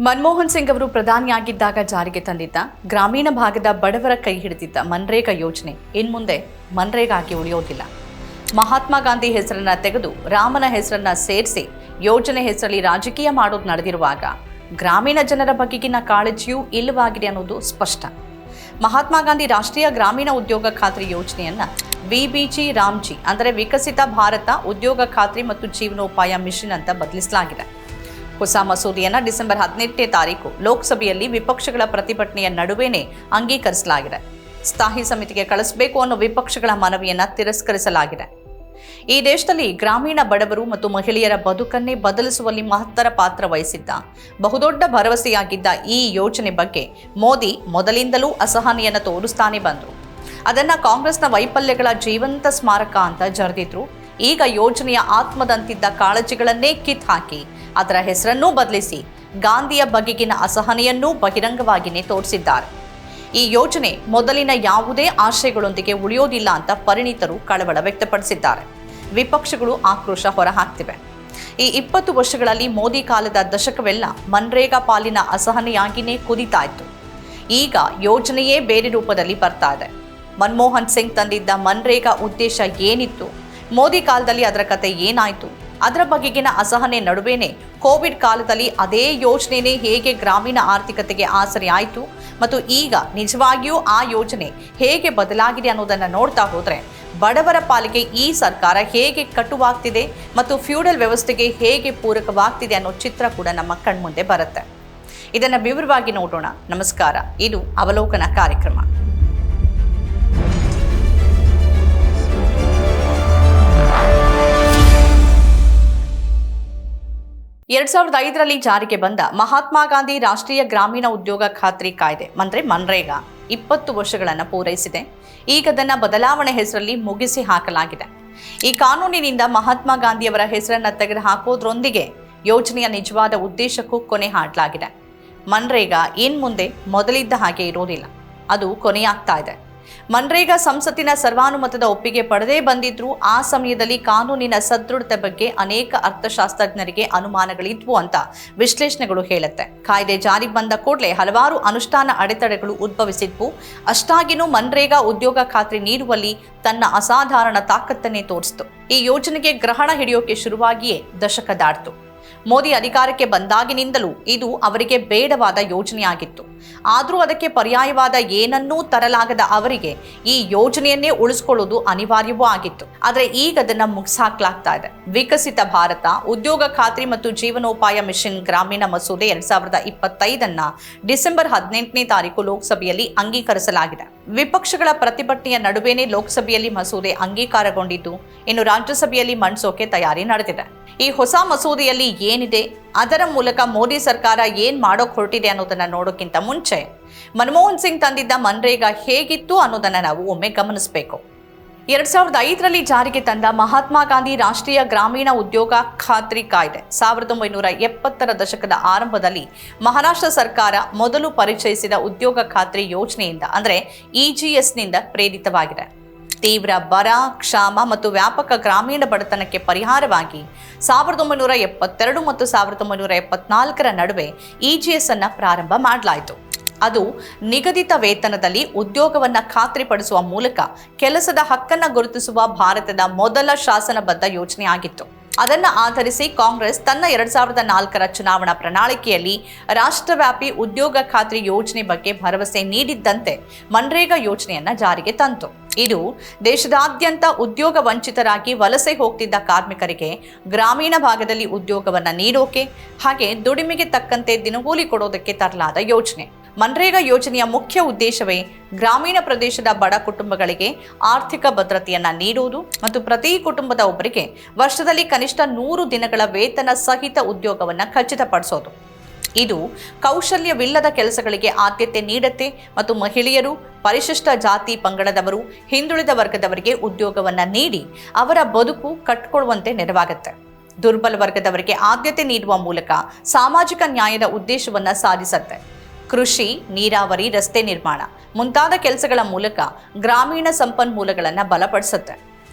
ಮನಮೋಹನ್ ಸಿಂಗ್ ಅವರು ಪ್ರಧಾನಿಯಾಗಿದ್ದಾಗ ಜಾರಿಗೆ ತಂದಿದ್ದ ಗ್ರಾಮೀಣ ಭಾಗದ ಬಡವರ ಕೈ ಹಿಡಿದಿದ್ದ ಮನ್ರೇಗಾ ಯೋಜನೆ ಇನ್ಮುಂದೆ ಮನ್ರೇಗಾಗೆ ಉಳಿಯೋದಿಲ್ಲ. ಮಹಾತ್ಮ ಗಾಂಧಿ ಹೆಸರನ್ನ ತೆಗೆದು ರಾಮನ ಹೆಸರನ್ನ ಸೇರಿಸಿ ಯೋಜನೆ ಹೆಸರಲ್ಲಿ ರಾಜಕೀಯ ಮಾಡೋದು ನಡೆದಿರುವಾಗ ಗ್ರಾಮೀಣ ಜನರ ಬಗೆಗಿನ ಕಾಳಜಿಯೂ ಇಲ್ಲವಾಗಿದೆ ಅನ್ನೋದು ಸ್ಪಷ್ಟ. ಮಹಾತ್ಮ ಗಾಂಧಿ ರಾಷ್ಟ್ರೀಯ ಗ್ರಾಮೀಣ ಉದ್ಯೋಗ ಖಾತ್ರಿ ಯೋಜನೆಯನ್ನ ವಿಬಿಜಿ ರಾಮ್ಜಿ ಅಂದರೆ ವಿಕಸಿತ ಭಾರತ ಉದ್ಯೋಗ ಖಾತ್ರಿ ಮತ್ತು ಜೀವನೋಪಾಯ ಮಿಷನ್ ಅಂತ ಬದಲಿಸಲಾಗಿದೆ. ಹೊಸ ಮಸೂದೆಯನ್ನು ಡಿಸೆಂಬರ್ 18ನೇ ತಾರೀಕು ಲೋಕಸಭೆಯಲ್ಲಿ ವಿಪಕ್ಷಗಳ ಪ್ರತಿಭಟನೆಯ ನಡುವೆನೇ ಅಂಗೀಕರಿಸಲಾಗಿದೆ. ಸ್ಥಾಯಿ ಸಮಿತಿಗೆ ಕಳಿಸಬೇಕು ಅನ್ನೋ ವಿಪಕ್ಷಗಳ ಮನವಿಯನ್ನ ತಿರಸ್ಕರಿಸಲಾಗಿದೆ. ಈ ದೇಶದಲ್ಲಿ ಗ್ರಾಮೀಣ ಬಡವರು ಮತ್ತು ಮಹಿಳೆಯರ ಬದುಕನ್ನೇ ಬದಲಿಸುವಲ್ಲಿ ಮಹತ್ತರ ಪಾತ್ರ ವಹಿಸಿದ್ದ ಬಹುದೊಡ್ಡ ಭರವಸೆಯಾಗಿದ್ದ ಈ ಯೋಜನೆ ಬಗ್ಗೆ ಮೋದಿ ಮೊದಲಿಂದಲೂ ಅಸಹನೆಯನ್ನು ತೋರಿಸ್ತಾನೆ ಬಂದರು. ಅದನ್ನ ಕಾಂಗ್ರೆಸ್ನ ವೈಫಲ್ಯಗಳ ಜೀವಂತ ಸ್ಮಾರಕ ಅಂತ ಜರೆದಿದ್ರು. ಈಗ ಯೋಜನೆಯ ಆತ್ಮದಂತಿದ್ದ ಕಾಳಜಿಗಳನ್ನೇ ಕಿತ್ ಹಾಕಿ ಅದರ ಹೆಸರನ್ನೂ ಬದಲಿಸಿ ಗಾಂಧಿಯ ಬಗೆಗಿನ ಅಸಹನೆಯನ್ನೂ ಬಹಿರಂಗವಾಗಿಯೇ ತೋರಿಸಿದ್ದಾರೆ. ಈ ಯೋಜನೆ ಮೊದಲಿನ ಯಾವುದೇ ಆಶಯಗಳೊಂದಿಗೆ ಉಳಿಯೋದಿಲ್ಲ ಅಂತ ಪರಿಣಿತರು ಕಳವಳ ವ್ಯಕ್ತಪಡಿಸಿದ್ದಾರೆ. ವಿಪಕ್ಷಗಳು ಆಕ್ರೋಶ ಹೊರಹಾಕ್ತಿವೆ. ಈ 20 ವರ್ಷಗಳಲ್ಲಿ ಮೋದಿ ಕಾಲದ ದಶಕವೆಲ್ಲ ಮನ್ರೇಗಾ ಪಾಲಿನ ಅಸಹನೆಯಾಗಿಯೇ ಕುದಿತಾ ಇತ್ತು. ಈಗ ಯೋಜನೆಯೇ ಬೇರೆ ರೂಪದಲ್ಲಿ ಬರ್ತಾ ಇದೆ. ಮನಮೋಹನ್ ಸಿಂಗ್ ತಂದಿದ್ದ ಮನ್ರೇಗಾ ಉದ್ದೇಶ ಏನಿತ್ತು, ಮೋದಿ ಕಾಲದಲ್ಲಿ ಅದರ ಕತೆ ಏನಾಯಿತು, ಅದರ ಬಗೆಗಿನ ಅಸಹನೆ ನಡುವೆನೇ ಕೋವಿಡ್ ಕಾಲದಲ್ಲಿ ಅದೇ ಯೋಜನೆನೇ ಹೇಗೆ ಗ್ರಾಮೀಣ ಆರ್ಥಿಕತೆಗೆ ಆಸರೆ ಆಯಿತು ಮತ್ತು ಈಗ ನಿಜವಾಗಿಯೂ ಆ ಯೋಜನೆ ಹೇಗೆ ಬದಲಾಗಿದೆ ಅನ್ನೋದನ್ನು ನೋಡ್ತಾ ಹೋದರೆ ಬಡವರ ಪಾಲಿಗೆ ಈ ಸರ್ಕಾರ ಹೇಗೆ ಕಟುವಾಗ್ತಿದೆ ಮತ್ತು ಫ್ಯೂಡಲ್ ವ್ಯವಸ್ಥೆಗೆ ಹೇಗೆ ಪೂರಕವಾಗ್ತಿದೆ ಅನ್ನೋ ಚಿತ್ರ ಕೂಡ ನಮ್ಮ ಕಣ್ಮುಂದೆ ಬರುತ್ತೆ. ಇದನ್ನು ವಿವರವಾಗಿ ನೋಡೋಣ. ನಮಸ್ಕಾರ, ಇದು ಅವಲೋಕನ ಕಾರ್ಯಕ್ರಮ. 2005ರಲ್ಲಿ ಜಾರಿಗೆ ಬಂದ ಮಹಾತ್ಮ ಗಾಂಧಿ ರಾಷ್ಟ್ರೀಯ ಗ್ರಾಮೀಣ ಉದ್ಯೋಗ ಖಾತ್ರಿ ಕಾಯ್ದೆ ಅಂದರೆ ಮನ್ರೇಗಾ 20 ವರ್ಷಗಳನ್ನು ಪೂರೈಸಿದೆ. ಈಗ ಅದನ್ನು ಬದಲಾವಣೆ ಹೆಸರಲ್ಲಿ ಮುಗಿಸಿ ಹಾಕಲಾಗಿದೆ. ಈ ಕಾನೂನಿನಿಂದ ಮಹಾತ್ಮ ಗಾಂಧಿಯವರ ಹೆಸರನ್ನು ತೆಗೆದು ಹಾಕೋದ್ರೊಂದಿಗೆ ಯೋಜನೆಯ ನಿಜವಾದ ಉದ್ದೇಶಕ್ಕೂ ಕೊನೆ ಹಾಡಲಾಗಿದೆ. ಮನ್ರೇಗಾ ಇನ್ಮುಂದೆ ಮೊದಲಿದ್ದ ಹಾಗೆ ಇರೋದಿಲ್ಲ, ಅದು ಕೊನೆಯಾಗ್ತಾ ಇದೆ. ಮನ್ರೇಗಾ ಸಂಸತ್ತಿನ ಸರ್ವಾನುಮತದ ಒಪ್ಪಿಗೆ ಪಡೆದೇ ಬಂದಿದ್ರು ಆ ಸಮಯದಲ್ಲಿ ಕಾನೂನಿನ ಸದೃಢತೆ ಬಗ್ಗೆ ಅನೇಕ ಅರ್ಥಶಾಸ್ತ್ರಜ್ಞರಿಗೆ ಅನುಮಾನಗಳಿದ್ವು ಅಂತ ವಿಶ್ಲೇಷಣೆಗಳು ಹೇಳುತ್ತೆ. ಕಾಯ್ದೆ ಜಾರಿಗೆ ಬಂದ ಕೂಡಲೇ ಹಲವಾರು ಅನುಷ್ಠಾನ ಅಡೆತಡೆಗಳು ಉದ್ಭವಿಸಿದ್ವು. ಅಷ್ಟಾಗಿನೂ ಮನ್ರೇಗಾ ಉದ್ಯೋಗ ಖಾತ್ರಿ ನೀಡುವಲ್ಲಿ ತನ್ನ ಅಸಾಧಾರಣ ತಾಕತ್ತನ್ನೇ ತೋರಿಸಿತು. ಈ ಯೋಜನೆಗೆ ಗ್ರಹಣ ಹಿಡಿಯೋಕೆ ಶುರುವಾಗಿಯೇ ದಶಕ ದಾಟಿತು. ಮೋದಿ ಅಧಿಕಾರಕ್ಕೆ ಬಂದಾಗಿನಿಂದಲೂ ಇದು ಅವರಿಗೆ ಬೇಡವಾದ ಯೋಜನೆಯಾಗಿತ್ತು. ಆದರೂ ಅದಕ್ಕೆ ಪರ್ಯಾಯವಾದ ಏನನ್ನೂ ತರಲಾಗದ ಅವರಿಗೆ ಈ ಯೋಜನೆಯನ್ನೇ ಉಳಿಸ್ಕೊಳ್ಳೋದು ಅನಿವಾರ್ಯವೂ ಆಗಿತ್ತು. ಆದರೆ ಈಗ ಅದನ್ನ ಮುಗಿಸಾಕ್ಲಾಗ್ತಾ ಇದೆ. ವಿಕಸಿತ ಭಾರತ ಉದ್ಯೋಗ ಖಾತ್ರಿ ಮತ್ತು ಜೀವನೋಪಾಯ ಮಿಷನ್ ಗ್ರಾಮೀಣ ಮಸೂದೆ 2025 ಡಿಸೆಂಬರ್ 18ನೇ ತಾರೀಕು ಲೋಕಸಭೆಯಲ್ಲಿ ಅಂಗೀಕರಿಸಲಾಗಿದೆ. ವಿಪಕ್ಷಗಳ ಪ್ರತಿಭಟನೆಯ ನಡುವೆನೇ ಲೋಕಸಭೆಯಲ್ಲಿ ಮಸೂದೆ ಅಂಗೀಕಾರಗೊಂಡಿದ್ದು, ಇನ್ನು ರಾಜ್ಯಸಭೆಯಲ್ಲಿ ಮಂಡಿಸೋಕೆ ತಯಾರಿ ನಡೆದಿದೆ. ಈ ಹೊಸ ಮಸೂದೆಯಲ್ಲಿ ಏನಿದೆ, ಅದರ ಮೂಲಕ ಮೋದಿ ಸರ್ಕಾರ ಏನ್ ಮಾಡೋಕ್ ಹೊರಟಿದೆ ಅನ್ನೋದನ್ನ ನೋಡೋಕ್ಕಿಂತ ಮುಂಚೆ ಮನಮೋಹನ್ ಸಿಂಗ್ ತಂದಿದ್ದ ಮನ್ರೇಗಾ ಹೇಗಿತ್ತು ಅನ್ನೋದನ್ನ ನಾವು ಒಮ್ಮೆ ಗಮನಿಸಬೇಕು. 2005ರಲ್ಲಿ ಜಾರಿಗೆ ತಂದ ಮಹಾತ್ಮ ಗಾಂಧಿ ರಾಷ್ಟ್ರೀಯ ಗ್ರಾಮೀಣ ಉದ್ಯೋಗ ಖಾತ್ರಿ ಕಾಯ್ದೆ 1970ರ ದಶಕದ ಆರಂಭದಲ್ಲಿ ಮಹಾರಾಷ್ಟ್ರ ಸರ್ಕಾರ ಮೊದಲು ಪರಿಚಯಿಸಿದ ಉದ್ಯೋಗ ಖಾತ್ರಿ ಯೋಜನೆಯಿಂದ ಅಂದರೆ EGSನಿಂದ ಪ್ರೇರಿತವಾಗಿದೆ. ತೀವ್ರ ಬರ, ಕ್ಷಾಮ ಮತ್ತು ವ್ಯಾಪಕ ಗ್ರಾಮೀಣ ಬಡತನಕ್ಕೆ ಪರಿಹಾರವಾಗಿ 1972 ಮತ್ತು 1974ರ ನಡುವೆ EGS ಅನ್ನು ಪ್ರಾರಂಭ ಮಾಡಲಾಯಿತು. ಅದು ನಿಗದಿತ ವೇತನದಲ್ಲಿ ಉದ್ಯೋಗವನ್ನು ಖಾತ್ರಿಪಡಿಸುವ ಮೂಲಕ ಕೆಲಸದ ಹಕ್ಕನ್ನು ಗುರುತಿಸುವ ಭಾರತದ ಮೊದಲ ಶಾಸನಬದ್ಧ ಯೋಜನೆಯಾಗಿತ್ತು. ಅದನ್ನು ಆಧರಿಸಿ ಕಾಂಗ್ರೆಸ್ ತನ್ನ 2004ರ ಚುನಾವಣಾ ಪ್ರಣಾಳಿಕೆಯಲ್ಲಿ ರಾಷ್ಟ್ರವ್ಯಾಪಿ ಉದ್ಯೋಗ ಖಾತ್ರಿ ಯೋಜನೆ ಬಗ್ಗೆ ಭರವಸೆ ನೀಡಿದ್ದಂತೆ ಮನ್ರೇಗಾ ಯೋಜನೆಯನ್ನ ಜಾರಿಗೆ ತಂತು. ಇದು ದೇಶದಾದ್ಯಂತ ಉದ್ಯೋಗ ವಂಚಿತರಾಗಿ ವಲಸೆ ಹೋಗ್ತಿದ್ದ ಕಾರ್ಮಿಕರಿಗೆ ಗ್ರಾಮೀಣ ಭಾಗದಲ್ಲಿ ಉದ್ಯೋಗವನ್ನು ನೀಡೋಕೆ ಹಾಗೆ ದುಡಿಮೆಗೆ ತಕ್ಕಂತೆ ದಿನಗೂಲಿ ಕೊಡೋದಕ್ಕೆ ತರಲಾದ ಯೋಜನೆ. ಮನ್ರೇಗಾ ಯೋಜನೆಯ ಮುಖ್ಯ ಉದ್ದೇಶವೇ ಗ್ರಾಮೀಣ ಪ್ರದೇಶದ ಬಡ ಕುಟುಂಬಗಳಿಗೆ ಆರ್ಥಿಕ ಭದ್ರತೆಯನ್ನ ನೀಡುವುದು ಮತ್ತು ಪ್ರತಿ ಕುಟುಂಬದ ಒಬ್ಬರಿಗೆ ವರ್ಷದಲ್ಲಿ ಕನಿಷ್ಠ 100 ದಿನಗಳ ವೇತನ ಸಹಿತ ಉದ್ಯೋಗವನ್ನು ಖಚಿತಪಡಿಸೋದು. ಇದು ಕೌಶಲ್ಯವಿಲ್ಲದ ಕೆಲಸಗಳಿಗೆ ಆದ್ಯತೆ ನೀಡುತ್ತೆ ಮತ್ತು ಮಹಿಳೆಯರು, ಪರಿಶಿಷ್ಟ ಜಾತಿ ಪಂಗಡದವರು, ಹಿಂದುಳಿದ ವರ್ಗದವರಿಗೆ ಉದ್ಯೋಗವನ್ನು ನೀಡಿ ಅವರ ಬದುಕು ಕಟ್ಟಿಕೊಳ್ಳುವಂತೆ ನೆರವಾಗುತ್ತೆ. ದುರ್ಬಲ ವರ್ಗದವರಿಗೆ ಆದ್ಯತೆ ನೀಡುವ ಮೂಲಕ ಸಾಮಾಜಿಕ ನ್ಯಾಯದ ಉದ್ದೇಶವನ್ನು ಸಾಧಿಸುತ್ತೆ. ಕೃಷಿ, ನೀರಾವರಿ, ರಸ್ತೆ ನಿರ್ಮಾಣ ಮುಂತಾದ ಕೆಲಸಗಳ ಮೂಲಕ ಗ್ರಾಮೀಣ ಸಂಪನ್ಮೂಲಗಳನ್ನು ಬಲಪಡಿಸುತ್ತೆ.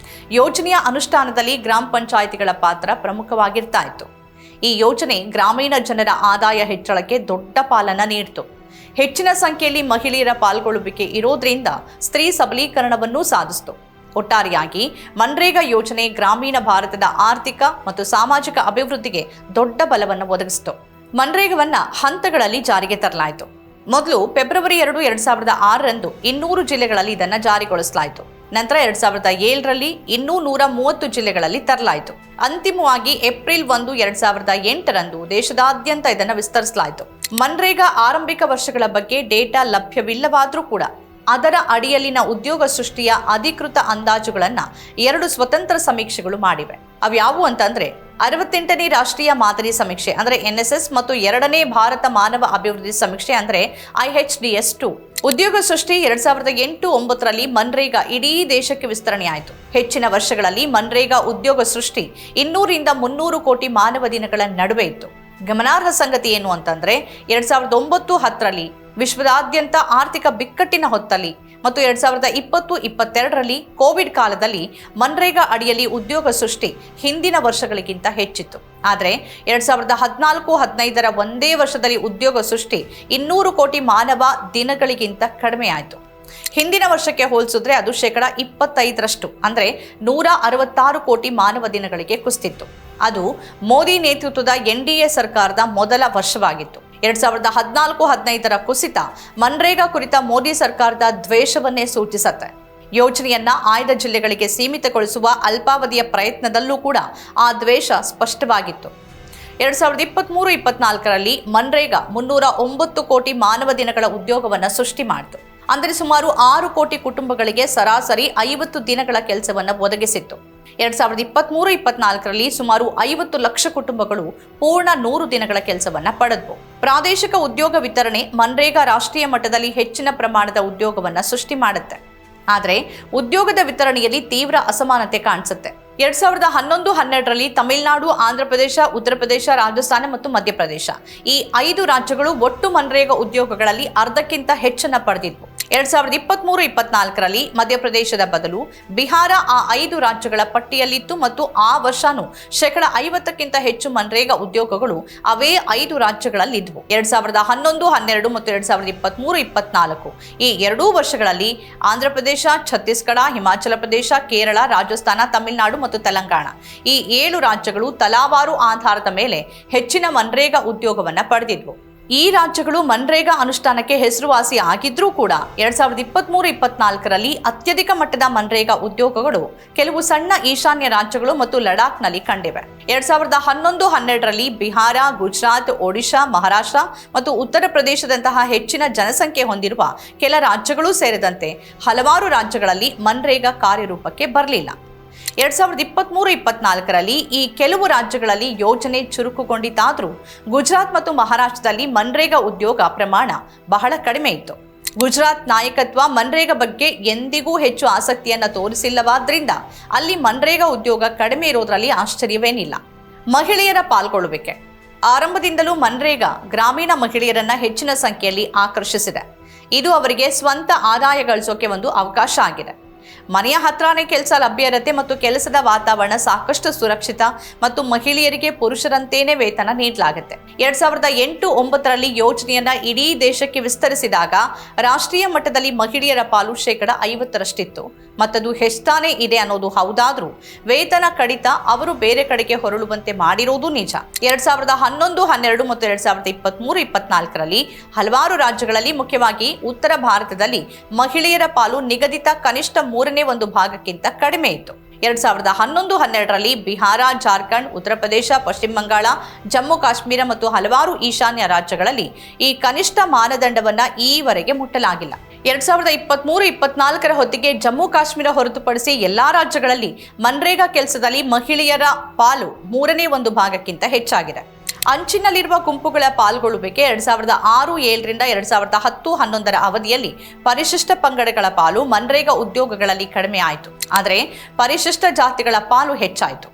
ಯೋಜನೆಯ ಅನುಷ್ಠಾನದಲ್ಲಿ ಗ್ರಾಮ ಪಂಚಾಯಿತಿಗಳ ಪಾತ್ರ ಪ್ರಮುಖವಾಗಿರ್ತಾ ಇತ್ತು. ಈ ಯೋಜನೆ ಗ್ರಾಮೀಣ ಜನರ ಆದಾಯ ಹೆಚ್ಚಳಕ್ಕೆ ದೊಡ್ಡ ಪಾಲನ್ನ ನೀಡಿತು. ಹೆಚ್ಚಿನ ಸಂಖ್ಯೆಯಲ್ಲಿ ಮಹಿಳೆಯರ ಪಾಲ್ಗೊಳ್ಳುವಿಕೆ ಇರೋದ್ರಿಂದ ಸ್ತ್ರೀ ಸಬಲೀಕರಣವನ್ನು ಸಾಧಿಸಿತು. ಒಟ್ಟಾರೆಯಾಗಿ ಮನ್ರೇಗಾ ಯೋಜನೆ ಗ್ರಾಮೀಣ ಭಾರತದ ಆರ್ಥಿಕ ಮತ್ತು ಸಾಮಾಜಿಕ ಅಭಿವೃದ್ಧಿಗೆ ದೊಡ್ಡ ಬಲವನ್ನು ಒದಗಿಸಿತು. ಮನ್ರೇಗಾವನ್ನ ಹಂತಗಳಲ್ಲಿ ಜಾರಿಗೆ ತರಲಾಯಿತು. ಮೊದಲು ಫೆಬ್ರವರಿ 2, 2006ರಂದು 200 ಜಿಲ್ಲೆಗಳಲ್ಲಿ ಇದನ್ನು ಜಾರಿಗೊಳಿಸಲಾಯಿತು. ನಂತರ 2007ರಲ್ಲಿ ಇನ್ನೂ 130 ಜಿಲ್ಲೆಗಳಲ್ಲಿ ತರಲಾಯಿತು. ಅಂತಿಮವಾಗಿ ಏಪ್ರಿಲ್ 1, 2008ರಂದು ದೇಶದಾದ್ಯಂತ ಇದನ್ನು ವಿಸ್ತರಿಸಲಾಯಿತು. ಮನ್ರೇಗಾ ಆರಂಭಿಕ ವರ್ಷಗಳ ಬಗ್ಗೆ ಡೇಟಾ ಲಭ್ಯವಿಲ್ಲವಾದರೂ ಕೂಡ ಅದರ ಅಡಿಯಲ್ಲಿನ ಉದ್ಯೋಗ ಸೃಷ್ಟಿಯ ಅಧಿಕೃತ ಅಂದಾಜುಗಳನ್ನ 2 ಸ್ವತಂತ್ರ ಸಮೀಕ್ಷೆಗಳು ಮಾಡಿವೆ. ಅವ್ಯಾವು ಅಂತಂದ್ರೆ 68ನೇ ರಾಷ್ಟ್ರೀಯ ಮಾದರಿ ಸಮೀಕ್ಷೆ ಅಂದ್ರೆ NSS ಮತ್ತು 2ನೇ ಭಾರತ ಮಾನವ ಅಭಿವೃದ್ಧಿ ಸಮೀಕ್ಷೆ ಅಂದ್ರೆ IHDS2. ಉದ್ಯೋಗ ಸೃಷ್ಟಿ 2008-09ರಲ್ಲಿ ಮನ್ರೇಗಾ ಇಡೀ ದೇಶಕ್ಕೆ ವಿಸ್ತರಣೆಯಾಯಿತು. ಹೆಚ್ಚಿನ ವರ್ಷಗಳಲ್ಲಿ ಮನ್ರೇಗಾ ಉದ್ಯೋಗ ಸೃಷ್ಟಿ 200ರಿಂದ 300 ಕೋಟಿ ಮಾನವ ದಿನಗಳ ನಡುವೆ ಇತ್ತು. ಗಮನಾರ್ಹ ಸಂಗತಿ ಏನು ಅಂತಂದ್ರೆ 2009-10ರಲ್ಲಿ ವಿಶ್ವದಾದ್ಯಂತ ಆರ್ಥಿಕ ಬಿಕ್ಕಟ್ಟಿನ ಹೊತ್ತಲ್ಲಿ ಮತ್ತು 2020-22ರಲ್ಲಿ ಕೋವಿಡ್ ಕಾಲದಲ್ಲಿ ಮನ್ರೇಗಾ ಅಡಿಯಲ್ಲಿ ಉದ್ಯೋಗ ಸೃಷ್ಟಿ ಹಿಂದಿನ ವರ್ಷಗಳಿಗಿಂತ ಹೆಚ್ಚಿತ್ತು. ಆದರೆ 2014-15ರ ಒಂದೇ ವರ್ಷದಲ್ಲಿ ಉದ್ಯೋಗ ಸೃಷ್ಟಿ 200 ಕೋಟಿ ಮಾನವ ದಿನಗಳಿಗಿಂತ ಕಡಿಮೆಯಾಯಿತು. ಹಿಂದಿನ ವರ್ಷಕ್ಕೆ ಹೋಲಿಸಿದ್ರೆ ಅದು 25% ಅಂದ್ರೆ 166 ಕೋಟಿ ಮಾನವ ದಿನಗಳಿಗೆ ಕುಸಿತಿತ್ತು. ಅದು ಮೋದಿ ನೇತೃತ್ವದ NDA ಸರ್ಕಾರದ ಮೊದಲ ವರ್ಷವಾಗಿತ್ತು. 2014-15ರ ಕುಸಿತ ಮನ್ರೇಗಾ ಕುರಿತ ಮೋದಿ ಸರ್ಕಾರದ ದ್ವೇಷವನ್ನೇ ಸೂಚಿಸುತ್ತೆ. ಯೋಜನೆಯನ್ನ ಆಯ್ದ ಜಿಲ್ಲೆಗಳಿಗೆ ಸೀಮಿತಗೊಳಿಸುವ ಅಲ್ಪಾವಧಿಯ ಪ್ರಯತ್ನದಲ್ಲೂ ಕೂಡ ಆ ದ್ವೇಷ ಸ್ಪಷ್ಟವಾಗಿತ್ತು. 2023-24ರಲ್ಲಿ ಮನ್ರೇಗಾ 309 ಕೋಟಿ ಮಾನವ ದಿನಗಳ ಉದ್ಯೋಗವನ್ನು ಸೃಷ್ಟಿ ಮಾಡಿತು. ಅಂದರೆ ಸುಮಾರು 6 ಕೋಟಿ ಕುಟುಂಬಗಳಿಗೆ ಸರಾಸರಿ 50 ದಿನಗಳ ಕೆಲಸವನ್ನು ಒದಗಿಸಿತ್ತು. 2023-24ರಲ್ಲಿ ಸುಮಾರು 50 ಲಕ್ಷ ಕುಟುಂಬಗಳು ಪೂರ್ಣ 100 ದಿನಗಳ ಕೆಲಸವನ್ನ ಪಡೆದವು. ಪ್ರಾದೇಶಿಕ ಉದ್ಯೋಗ ವಿತರಣೆ ಮನ್ರೇಗಾ ರಾಷ್ಟ್ರೀಯ ಮಟ್ಟದಲ್ಲಿ ಹೆಚ್ಚಿನ ಪ್ರಮಾಣದ ಉದ್ಯೋಗವನ್ನ ಸೃಷ್ಟಿ ಮಾಡುತ್ತೆ. ಆದರೆ ಉದ್ಯೋಗದ ವಿತರಣೆಯಲ್ಲಿ ತೀವ್ರ ಅಸಮಾನತೆ ಕಾಣಿಸುತ್ತೆ. 2011-12ರಲ್ಲಿ ತಮಿಳುನಾಡು, ಆಂಧ್ರಪ್ರದೇಶ, ಉತ್ತರ ಪ್ರದೇಶ, ರಾಜಸ್ಥಾನ ಮತ್ತು ಮಧ್ಯಪ್ರದೇಶ ಈ 5 ರಾಜ್ಯಗಳು ಒಟ್ಟು ಮನ್ರೇಗಾ ಉದ್ಯೋಗಗಳಲ್ಲಿ ಅರ್ಧಕ್ಕಿಂತ ಹೆಚ್ಚನ್ನ ಪಡೆದಿದ್ವು. 2023-24ರಲ್ಲಿ ಮಧ್ಯಪ್ರದೇಶದ ಬದಲು ಬಿಹಾರ ಆ 5 ರಾಜ್ಯಗಳ ಪಟ್ಟಿಯಲ್ಲಿತ್ತು ಮತ್ತು ಆ ವರ್ಷನೂ 50%ಕ್ಕಿಂತ ಹೆಚ್ಚು ಮನ್ರೇಗಾ ಉದ್ಯೋಗಗಳು ಅವೇ 5 ರಾಜ್ಯಗಳಲ್ಲಿದ್ವು. 2011-12 ಮತ್ತು 2023-24 ಈ 2 ವರ್ಷಗಳಲ್ಲಿ ಆಂಧ್ರಪ್ರದೇಶ, ಛತ್ತೀಸ್ಗಢ, ಹಿಮಾಚಲ ಪ್ರದೇಶ, ಕೇರಳ, ರಾಜಸ್ಥಾನ, ತಮಿಳುನಾಡು ಮತ್ತು ತೆಲಂಗಾಣ ಈ 7 ರಾಜ್ಯಗಳು ತಲಾವಾರು ಆಧಾರದ ಮೇಲೆ ಹೆಚ್ಚಿನ ಮನ್ರೇಗಾ ಉದ್ಯೋಗವನ್ನ ಪಡೆದಿದ್ವು. ಈ ರಾಜ್ಯಗಳು ಮನ್ರೇಗಾ ಅನುಷ್ಠಾನಕ್ಕೆ ಹೆಸರುವಾಸಿ ಆಗಿದ್ರೂ ಕೂಡ 2023-24ರಲ್ಲಿ ಅತ್ಯಧಿಕ ಮಟ್ಟದ ಮನ್ರೇಗಾ ಉದ್ಯೋಗಗಳು ಕೆಲವು ಸಣ್ಣ ಈಶಾನ್ಯ ರಾಜ್ಯಗಳು ಮತ್ತು ಲಡಾಖ್ನಲ್ಲಿ ಕಂಡಿವೆ. 2011-12ರಲ್ಲಿ ಬಿಹಾರ, ಗುಜರಾತ್, ಒಡಿಶಾ, ಮಹಾರಾಷ್ಟ್ರ ಮತ್ತು ಉತ್ತರ ಪ್ರದೇಶದಂತಹ ಹೆಚ್ಚಿನ ಜನಸಂಖ್ಯೆ ಹೊಂದಿರುವ ಕೆಲ ರಾಜ್ಯಗಳು ಸೇರಿದಂತೆ ಹಲವಾರು ರಾಜ್ಯಗಳಲ್ಲಿ ಮನ್ರೇಗಾ ಕಾರ್ಯರೂಪಕ್ಕೆ ಬರಲಿಲ್ಲ. 2023-24ರಲ್ಲಿ ಈ ಕೆಲವು ರಾಜ್ಯಗಳಲ್ಲಿ ಯೋಜನೆ ಚುರುಕುಗೊಂಡಿದ್ದಾದರೂ ಗುಜರಾತ್ ಮತ್ತು ಮಹಾರಾಷ್ಟ್ರದಲ್ಲಿ ಮನ್ರೇಗಾ ಉದ್ಯೋಗ ಪ್ರಮಾಣ ಬಹಳ ಕಡಿಮೆ ಇತ್ತು. ಗುಜರಾತ್ ನಾಯಕತ್ವ ಮನ್ರೇಗಾ ಬಗ್ಗೆ ಎಂದಿಗೂ ಹೆಚ್ಚು ಆಸಕ್ತಿಯನ್ನು ತೋರಿಸಿಲ್ಲವಾದ್ರಿಂದ ಅಲ್ಲಿ ಮನ್ರೇಗಾ ಉದ್ಯೋಗ ಕಡಿಮೆ ಇರೋದ್ರಲ್ಲಿ ಆಶ್ಚರ್ಯವೇನಿಲ್ಲ. ಮಹಿಳೆಯರ ಪಾಲ್ಗೊಳ್ಳುವಿಕೆ ಆರಂಭದಿಂದಲೂ ಮನ್ರೇಗಾ ಗ್ರಾಮೀಣ ಮಹಿಳೆಯರನ್ನ ಹೆಚ್ಚಿನ ಸಂಖ್ಯೆಯಲ್ಲಿ ಆಕರ್ಷಿಸಿದೆ. ಇದು ಅವರಿಗೆ ಸ್ವಂತ ಆದಾಯ ಗಳಿಸೋಕೆ ಒಂದು ಅವಕಾಶ ಆಗಿದೆ. ಮನೆಯ ಹತ್ರನೇ ಕೆಲಸ ಲಭ್ಯ ಇರುತ್ತೆ ಮತ್ತು ಕೆಲಸದ ವಾತಾವರಣ ಸಾಕಷ್ಟು ಸುರಕ್ಷಿತ ಮತ್ತು ಮಹಿಳೆಯರಿಗೆ ಪುರುಷರಂತೇನೆ ವೇತನ ನೀಡಲಾಗುತ್ತೆ. 2008-09ರಲ್ಲಿ ಯೋಜನೆಯನ್ನ ಇಡೀ ದೇಶಕ್ಕೆ ವಿಸ್ತರಿಸಿದಾಗ ರಾಷ್ಟ್ರೀಯ ಮಟ್ಟದಲ್ಲಿ ಮಹಿಳೆಯರ ಪಾಲು 50%ರಷ್ಟಿತ್ತು. ಮತ್ತದು ಹೆಚ್ಚಾನೇ ಇದೆ ಅನ್ನೋದು ಹೌದಾದ್ರೂ ವೇತನ ಕಡಿತ ಅವರು ಬೇರೆ ಕಡೆಗೆ ಹೊರಳುವಂತೆ ಮಾಡಿರೋದು ನಿಜ. 2011-12 ಮತ್ತು 2023-24ರಲ್ಲಿ ಹಲವಾರು ರಾಜ್ಯಗಳಲ್ಲಿ ಮುಖ್ಯವಾಗಿ ಉತ್ತರ ಭಾರತದಲ್ಲಿ ಮಹಿಳೆಯರ ಪಾಲು ನಿಗದಿತ ಕನಿಷ್ಠ 1/3 ಭಾಗಕ್ಕಿಂತ ಕಡಿಮೆ ಇತ್ತು. 2011-12ರಲ್ಲಿ ಬಿಹಾರ, ಜಾರ್ಖಂಡ್, ಉತ್ತರ ಪ್ರದೇಶ, ಪಶ್ಚಿಮ ಬಂಗಾಳ, ಜಮ್ಮು ಕಾಶ್ಮೀರ ಮತ್ತು ಹಲವಾರು ಈಶಾನ್ಯ ರಾಜ್ಯಗಳಲ್ಲಿ ಈ ಕನಿಷ್ಠ ಮಾನದಂಡವನ್ನ ಈವರೆಗೆ ಮುಟ್ಟಲಾಗಿಲ್ಲ. 2023-24ರ ಹೊತ್ತಿಗೆ ಜಮ್ಮು ಕಾಶ್ಮೀರ ಹೊರತುಪಡಿಸಿ ಎಲ್ಲಾ ರಾಜ್ಯಗಳಲ್ಲಿ ಮನ್ರೇಗಾ ಕೆಲಸದಲ್ಲಿ ಮಹಿಳೆಯರ ಪಾಲು 1/3 ಭಾಗಕ್ಕಿಂತ ಹೆಚ್ಚಾಗಿದೆ. ಅಂಚಿನಲ್ಲಿರುವ ಗುಂಪುಗಳ ಪಾಲ್ಗೊಳ್ಳುವಿಕೆ 2006-7ರಿಂದ 2010-11ರ ಅವಧಿಯಲ್ಲಿ ಪರಿಶಿಷ್ಟ ಪಂಗಡಗಳ ಪಾಲು ಮನ್ರೇಗಾ ಉದ್ಯೋಗಗಳಲ್ಲಿ ಕಡಿಮೆ ಆಯಿತು. ಆದರೆ ಪರಿಶಿಷ್ಟ ಜಾತಿಗಳ ಪಾಲು ಹೆಚ್ಚಾಯಿತು.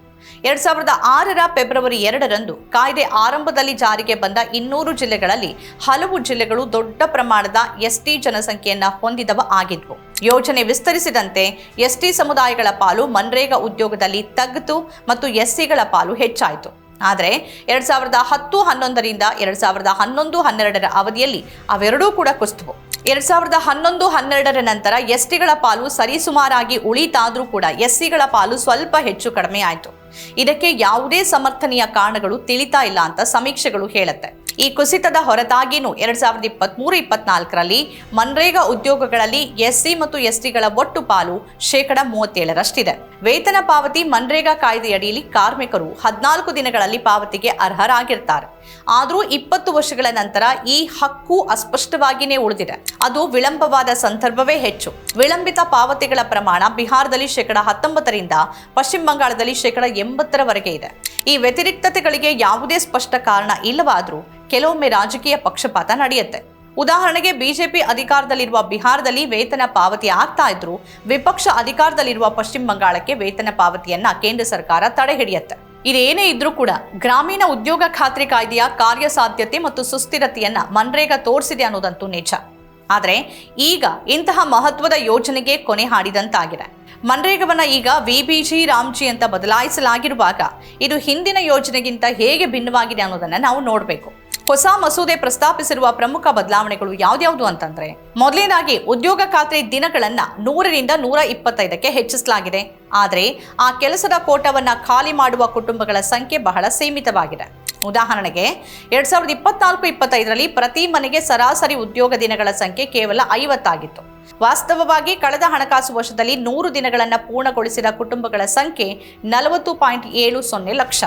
2006ರ ಫೆಬ್ರವರಿ 2ರಂದು ಕಾಯ್ದೆ ಆರಂಭದಲ್ಲಿ ಜಾರಿಗೆ ಬಂದ 200 ಜಿಲ್ಲೆಗಳಲ್ಲಿ ಹಲವು ಜಿಲ್ಲೆಗಳು ದೊಡ್ಡ ಪ್ರಮಾಣದ ST ಜನಸಂಖ್ಯೆಯನ್ನ ಹೊಂದಿದವ ಆಗಿದ್ವು. ಯೋಜನೆ ವಿಸ್ತರಿಸಿದಂತೆ ST ಸಮುದಾಯಗಳ ಪಾಲು ಮನ್ರೇಗಾ ಉದ್ಯೋಗದಲ್ಲಿ ತಗ್ಗಿತು ಮತ್ತು SCಗಳ ಪಾಲು ಹೆಚ್ಚಾಯಿತು. ಆದರೆ 2010-11ರಿಂದ 2011-12ರ ಅವಧಿಯಲ್ಲಿ ಅವೆರಡೂ ಕೂಡ ಕುಸಿದವು. 2011-12ರ ನಂತರ ಎಸ್ಟಿಗಳ ಪಾಲು ಸರಿಸುಮಾರಾಗಿ ಉಳಿತಾದ್ರೂ ಕೂಡ ಎಸ್ಸಿಗಳ ಪಾಲು ಸ್ವಲ್ಪ ಹೆಚ್ಚು ಕಡಿಮೆ ಆಯಿತು. ಇದಕ್ಕೆ ಯಾವುದೇ ಸಮರ್ಥನೀಯ ಕಾರಣಗಳು ತಿಳಿತಾ ಇಲ್ಲ ಅಂತ ಸಮೀಕ್ಷೆಗಳು ಹೇಳುತ್ತೆ. ಈ ಕುಸಿತದ ಹೊರತಾಗಿಯೂ 2023-24ರಲ್ಲಿ ಮನ್ರೇಗಾ ಉದ್ಯೋಗಗಳಲ್ಲಿ ಎಸ್ಸಿ ಮತ್ತು ಎಸ್ಟಿಗಳ ಒಟ್ಟು ಪಾಲು 37%ರಷ್ಟಿದೆ. ವೇತನ ಪಾವತಿ ಮನ್ರೇಗಾ ಕಾಯ್ದೆಯಡಿಯಲ್ಲಿ ಕಾರ್ಮಿಕರು 14 ದಿನಗಳಲ್ಲಿ ಪಾವತಿಗೆ ಅರ್ಹರಾಗಿರ್ತಾರೆ. ಆದರೂ 20 ವರ್ಷಗಳ ನಂತರ ಈ ಹಕ್ಕು ಅಸ್ಪಷ್ಟವಾಗಿಯೇ ಉಳಿದಿದೆ. ಅದು ವಿಳಂಬವಾದ ಸಂದರ್ಭವೇ ಹೆಚ್ಚು. ವಿಳಂಬಿತ ಪಾವತಿಗಳ ಪ್ರಮಾಣ ಬಿಹಾರದಲ್ಲಿ 19%ರಿಂದ ಪಶ್ಚಿಮ ಬಂಗಾಳದಲ್ಲಿ 80%ರವರೆಗೆ ಇದೆ. ಈ ವ್ಯತಿರಿಕ್ತತೆಗಳಿಗೆ ಯಾವುದೇ ಸ್ಪಷ್ಟ ಕಾರಣ ಇಲ್ಲವಾದರೂ ಕೆಲವೊಮ್ಮೆ ರಾಜಕೀಯ ಪಕ್ಷಪಾತ ನಡೆಯುತ್ತೆ. ಉದಾಹರಣೆಗೆ ಬಿಜೆಪಿ ಅಧಿಕಾರದಲ್ಲಿರುವ ಬಿಹಾರದಲ್ಲಿ ವೇತನ ಪಾವತಿ ಆಗ್ತಾ ಇದ್ರು ವಿಪಕ್ಷ ಅಧಿಕಾರದಲ್ಲಿರುವ ಪಶ್ಚಿಮ ಬಂಗಾಳಕ್ಕೆ ವೇತನ ಪಾವತಿಯನ್ನ ಕೇಂದ್ರ ಸರ್ಕಾರ ತಡೆ ಹಿಡಿಯುತ್ತೆ. ಇದೇನೇ ಇದ್ರೂ ಕೂಡ ಗ್ರಾಮೀಣ ಉದ್ಯೋಗ ಖಾತ್ರಿ ಕಾಯ್ದೆಯ ಕಾರ್ಯಸಾಧ್ಯತೆ ಮತ್ತು ಸುಸ್ಥಿರತೆಯನ್ನ ಮನ್ರೇಗಾ ತೋರಿಸಿದೆ ಅನ್ನೋದಂತೂ ನಿಜ. ಆದರೆ ಈಗ ಇಂತಹ ಮಹತ್ವದ ಯೋಜನೆಗೆ ಕೊನೆ ಹಾಡಿದಂತಾಗಿದೆ. ಮನ್ರೇಗಾವನ್ನ ಈಗ ವಿಬಿಜಿ ರಾಮ್ಜಿ ಅಂತ ಬದಲಾಯಿಸಲಾಗಿರುವಾಗ ಇದು ಹಿಂದಿನ ಯೋಜನೆಗಿಂತ ಹೇಗೆ ಭಿನ್ನವಾಗಿದೆ ಅನ್ನೋದನ್ನ ನಾವು ನೋಡಬೇಕು. ಹೊಸ ಮಸೂದೆ ಪ್ರಸ್ತಾಪಿಸಿರುವ ಪ್ರಮುಖ ಬದಲಾವಣೆಗಳು ಯಾವ್ದ್ಯಾವುದು ಅಂತಂದ್ರೆ, ಮೊದಲನೇದಾಗಿ ಉದ್ಯೋಗ ಖಾತ್ರಿ ದಿನಗಳನ್ನ 100ರಿಂದ 125ಕ್ಕೆ ಹೆಚ್ಚಿಸಲಾಗಿದೆ. ಆದರೆ ಆ ಕೆಲಸದ ಕೋಟವನ್ನ ಖಾಲಿ ಮಾಡುವ ಕುಟುಂಬಗಳ ಸಂಖ್ಯೆ ಬಹಳ ಸೀಮಿತವಾಗಿದೆ. ಉದಾಹರಣೆಗೆ 2024-25ರಲ್ಲಿ ಪ್ರತಿ ಮನೆಗೆ ಸರಾಸರಿ ಉದ್ಯೋಗ ದಿನಗಳ ಸಂಖ್ಯೆ ಕೇವಲ 50 ಆಗಿತ್ತು. ವಾಸ್ತವವಾಗಿ ಕಳೆದ ಹಣಕಾಸು ವರ್ಷದಲ್ಲಿ 100 ದಿನಗಳನ್ನು ಪೂರ್ಣಗೊಳಿಸಿದ ಕುಟುಂಬಗಳ ಸಂಖ್ಯೆ 40.70 ಲಕ್ಷ.